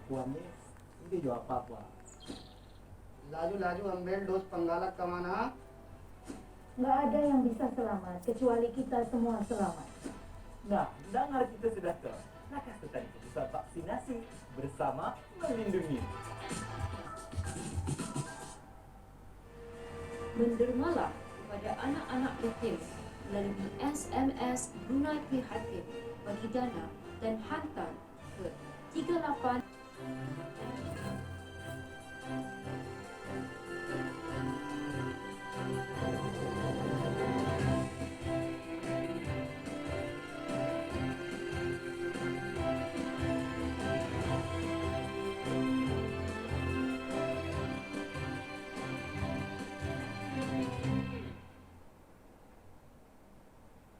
perempuan ni dia jual apa-apa. Laju-laju ambil dos penggalak ke mana? Nggak ada yang bisa selamat kecuali kita semua selamat. Nah, dengar kita sudah ke Nakas Petani Pusat Vaksinasi bersama melindungi. Mendermalah kepada anak-anak yatim melalui SMS Brunei Prihatin bagi dana dan hantar ke 38.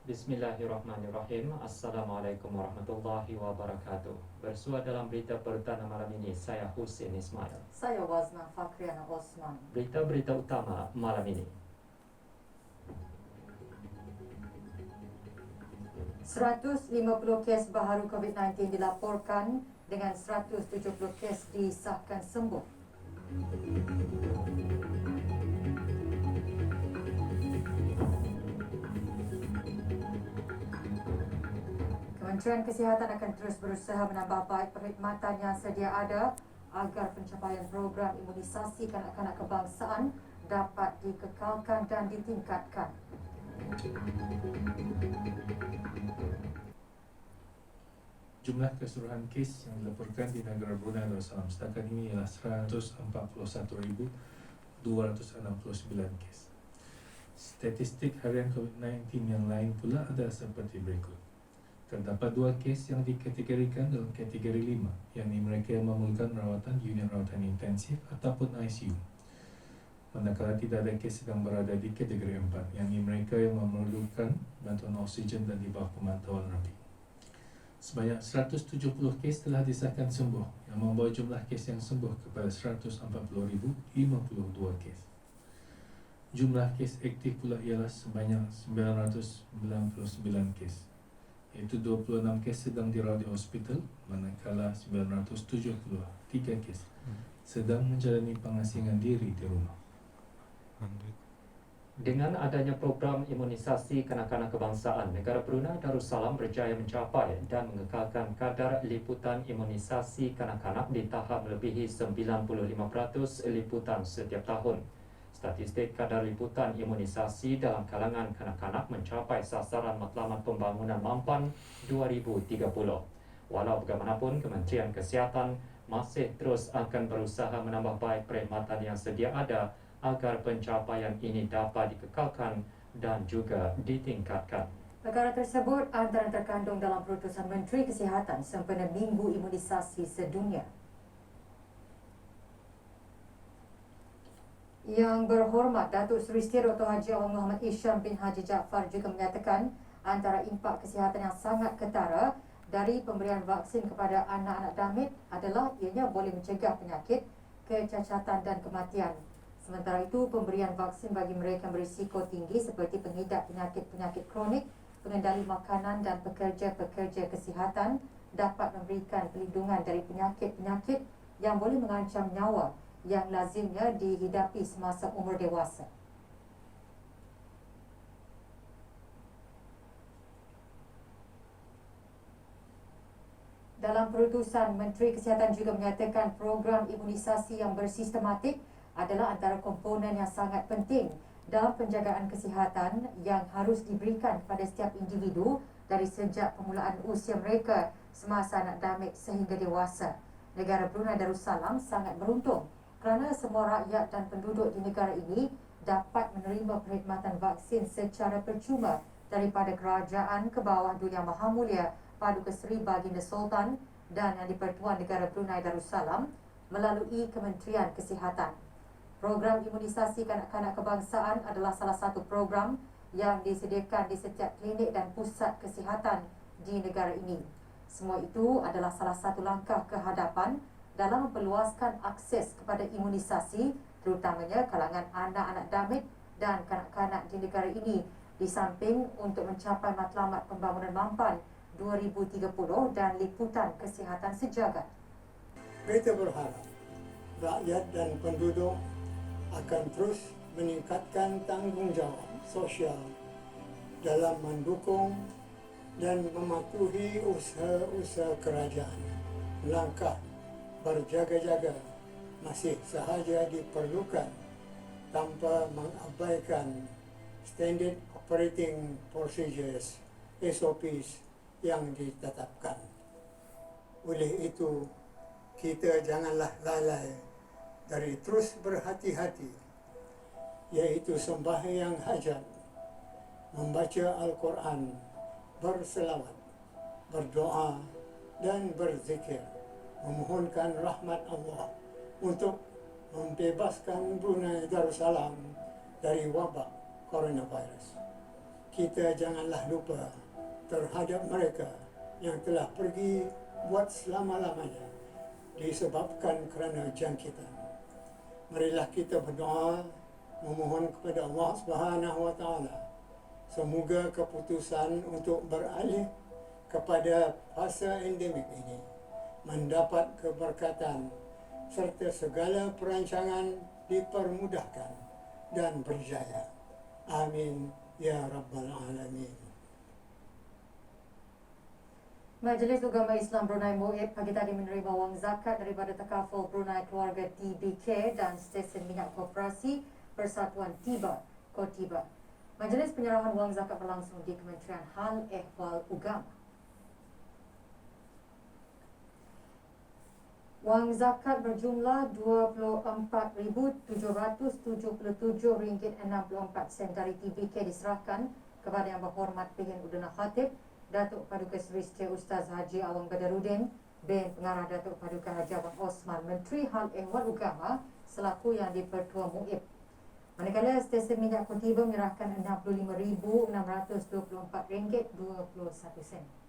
Bismillahirrahmanirrahim. Assalamualaikum warahmatullahi wabarakatuh. Bersua dalam berita perdana malam ini, saya Husin Ismail. Saya Wazna Fakriana Osman. Berita-berita utama malam ini. 150 kes baharu COVID-19 dilaporkan dengan 170 kes disahkan sembuh. Kementerian Kesihatan akan terus berusaha menambah baik perkhidmatan yang sedia ada agar pencapaian program imunisasi kanak-kanak kebangsaan dapat dikekalkan dan ditingkatkan. Jumlah keseluruhan kes yang dilaporkan di negara Brunei Darussalam setakat ini ialah 141,269 kes. Statistik harian COVID-19 yang lain pula adalah seperti berikut. Terdapat 2 kes yang dikategorikan dalam kategori 5, yakni mereka yang memerlukan rawatan di unit rawatan intensif ataupun ICU. Manakala tidak ada kes sedang berada di kategori 4, yakni mereka yang memerlukan bantuan oksigen dan di bawah pemantauan rapi. Sebanyak 170 kes telah disahkan sembuh, yang membawa jumlah kes yang sembuh kepada 140,052 kes. Jumlah kes aktif pula ialah sebanyak 999 kes, iaitu 26 kes sedang dirawat di hospital, manakala 973 kes sedang menjalani pengasingan diri di rumah. Dengan adanya program imunisasi kanak-kanak kebangsaan, negara Brunei Darussalam berjaya mencapai dan mengekalkan kadar liputan imunisasi kanak-kanak di tahap melebihi 95% liputan setiap tahun. Statistik kadar liputan imunisasi dalam kalangan kanak-kanak mencapai sasaran Matlamat Pembangunan Mampan 2030. Walau bagaimanapun, Kementerian Kesihatan masih terus akan berusaha menambah baik perkhidmatan yang sedia ada agar pencapaian ini dapat dikekalkan dan juga ditingkatkan. Perkara tersebut antara terkandung dalam Keputusan Menteri Kesihatan sempena Minggu Imunisasi Sedunia. Yang berhormat Datuk Seri Dr. Haji Awang Muhammad Isham bin Haji Jaafar juga menyatakan antara impak kesihatan yang sangat ketara dari pemberian vaksin kepada anak-anak damit adalah ianya boleh mencegah penyakit, kecacatan dan kematian. Sementara itu, pemberian vaksin bagi mereka yang berisiko tinggi seperti pengidap penyakit-penyakit kronik, pengendali makanan dan pekerja-pekerja kesihatan dapat memberikan perlindungan dari penyakit-penyakit yang boleh mengancam nyawa yang lazimnya dihidapi semasa umur dewasa. Dalam perutusan, Menteri Kesihatan juga menyatakan program imunisasi yang bersistematik adalah antara komponen yang sangat penting dalam penjagaan kesihatan yang harus diberikan kepada setiap individu dari sejak permulaan usia mereka semasa anak damit sehingga dewasa. Negara Brunei Darussalam sangat beruntung kerana semua rakyat dan penduduk di negara ini dapat menerima perkhidmatan vaksin secara percuma daripada kerajaan ke bawah Dunia Maha Mulia Paduka Seri Baginda Sultan dan Yang di-Pertuan Negara Brunei Darussalam melalui Kementerian Kesihatan. Program imunisasi kanak-kanak kebangsaan adalah salah satu program yang disediakan di setiap klinik dan pusat kesihatan di negara ini. Semua itu adalah salah satu langkah ke hadapan dalam memperluaskan akses kepada imunisasi terutamanya kalangan anak-anak damit dan kanak-kanak di negara ini di samping untuk mencapai matlamat pembangunan mampan 2030 dan liputan kesihatan sejagat. Kita berharap rakyat dan penduduk akan terus meningkatkan tanggungjawab sosial dalam mendukung dan mematuhi usaha-usaha kerajaan. Langkah berjaga-jaga masih sahaja diperlukan tanpa mengabaikan Standard Operating Procedures (SOPs) yang ditetapkan. Oleh itu, kita janganlah lalai dari terus berhati-hati, iaitu sembahyang hajat, membaca Al-Quran, berselawat, berdoa dan berzikir, memohonkan rahmat Allah untuk membebaskan Brunei Darussalam dari wabak coronavirus. Kita janganlah lupa terhadap mereka yang telah pergi buat selama-lamanya disebabkan kerana jangkitan. Marilah kita berdoa memohon kepada Allah Subhanahu Wa Taala semoga keputusan untuk beralih kepada fasa endemik ini mendapat keberkatan serta segala perancangan dipermudahkan dan berjaya. Amin ya rabbal alamin. Majlis Ugama Islam Brunei MUIB pagi tadi menerima wang zakat daripada Takaful Brunei Keluarga TBK dan Stesen Minyak Koperasi Persatuan Tiba Kotiba. Majlis penyerahan wang zakat berlangsung di Kementerian Hal Ehwal Ugama. Wang zakat berjumlah RM24,777.64 dari TBK diserahkan kepada Yang Berhormat Pilihan Udana Khatib Datuk Paduka Seri Setia Ustaz Haji Awang Badarudin bin Pengarah Datuk Paduka Haji Abang Osman, Menteri Hal Ehwal Ugama selaku Yang di-Pertua MUIB. Manakala Stesen Minyak Kotiba menyerahkan RM65,624.21.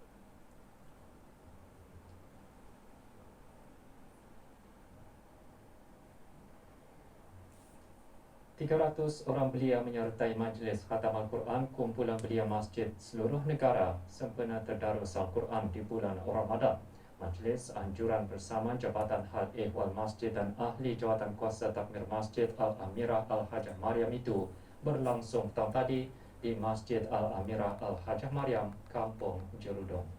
300 orang belia menyertai Majlis Khatam Al-Quran kumpulan belia masjid seluruh negara sempena terdarus Al-Quran di bulan Ramadan. Majlis anjuran bersama Jabatan Hal Ehwal Masjid dan Ahli Jawatan Kuasa Takmir Masjid Al-Amirah Al-Hajah Mariam itu berlangsung petang tadi di Masjid Al-Amirah Al-Hajah Mariam, Kampung Jerudong.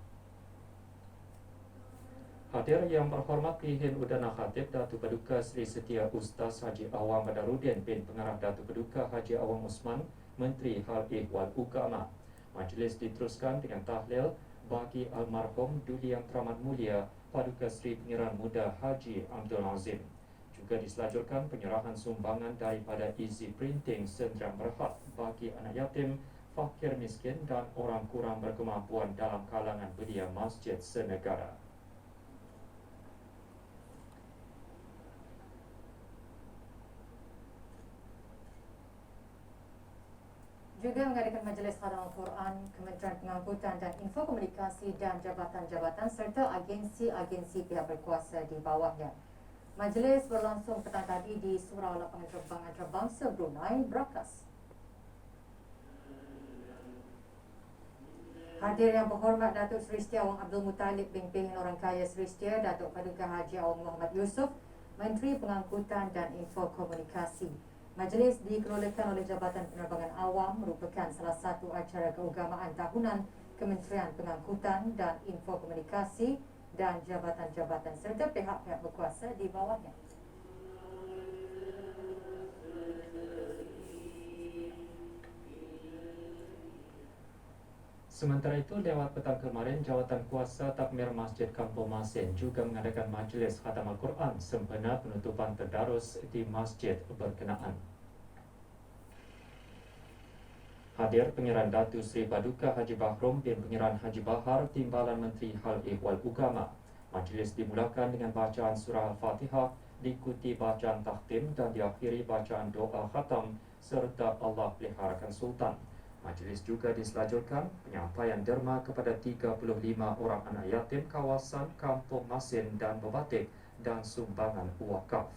Hadir Yang Berhormat Pilihan Udana Khatib Datuk Paduka Seri Setia Ustaz Haji Awang Badarudin bin Pengarah Datuk Paduka Haji Awang Osman, Menteri Hal Ehwal Ugama. Majlis diteruskan dengan tahlil bagi almarhum Duli Yang Teramat Mulia Paduka Seri Pengiran Muda Haji Abdul Azim. Juga diselajurkan penyerahan sumbangan daripada Easy Printing Sendirian Berhad bagi anak yatim, fakir miskin dan orang kurang berkemampuan dalam kalangan belia masjid senegara. Juga mengadakan Majlis Khatam Al-Quran, Kementerian Pengangkutan dan Infokomunikasi dan jabatan-jabatan serta agensi-agensi pihak berkuasa di bawahnya. Majlis berlangsung petang tadi di Surau Lapangan Terbang Antarabangsa Brunei, Brakas. Hadir Yang Berhormat Datuk Seri Setia Awang Abdul Muttalib bin Pilihan Orang Kaya Seri Setia Datuk Paduka Haji Awang Muhammad Yusof, Menteri Pengangkutan dan Infokomunikasi. Majlis dikelolakan oleh Jabatan Penerbangan Awam merupakan salah satu acara keagamaan tahunan Kementerian Pengangkutan dan Infokomunikasi dan jabatan-jabatan serta pihak-pihak berkuasa di bawahnya. Sementara itu, lewat petang kemarin, Jawatan Kuasa Takmir Masjid Kampung Masin juga mengadakan Majlis Khatam Al-Quran sempena penutupan terdarus di masjid berkenaan. Hadir Pengiran Datu Seri Paduka Haji Bahrom bin Pengiran Haji Bahar, Timbalan Menteri Hal Ehwal Ugama. Majlis dimulakan dengan bacaan surah Al-Fatihah, diikuti bacaan takhtim dan diakhiri bacaan doa khatam serta Allah peliharakan Sultan. Majlis juga diselajurkan penyampaian derma kepada 35 orang anak yatim kawasan Kampung Masin dan Bebatik dan sumbangan wakaf.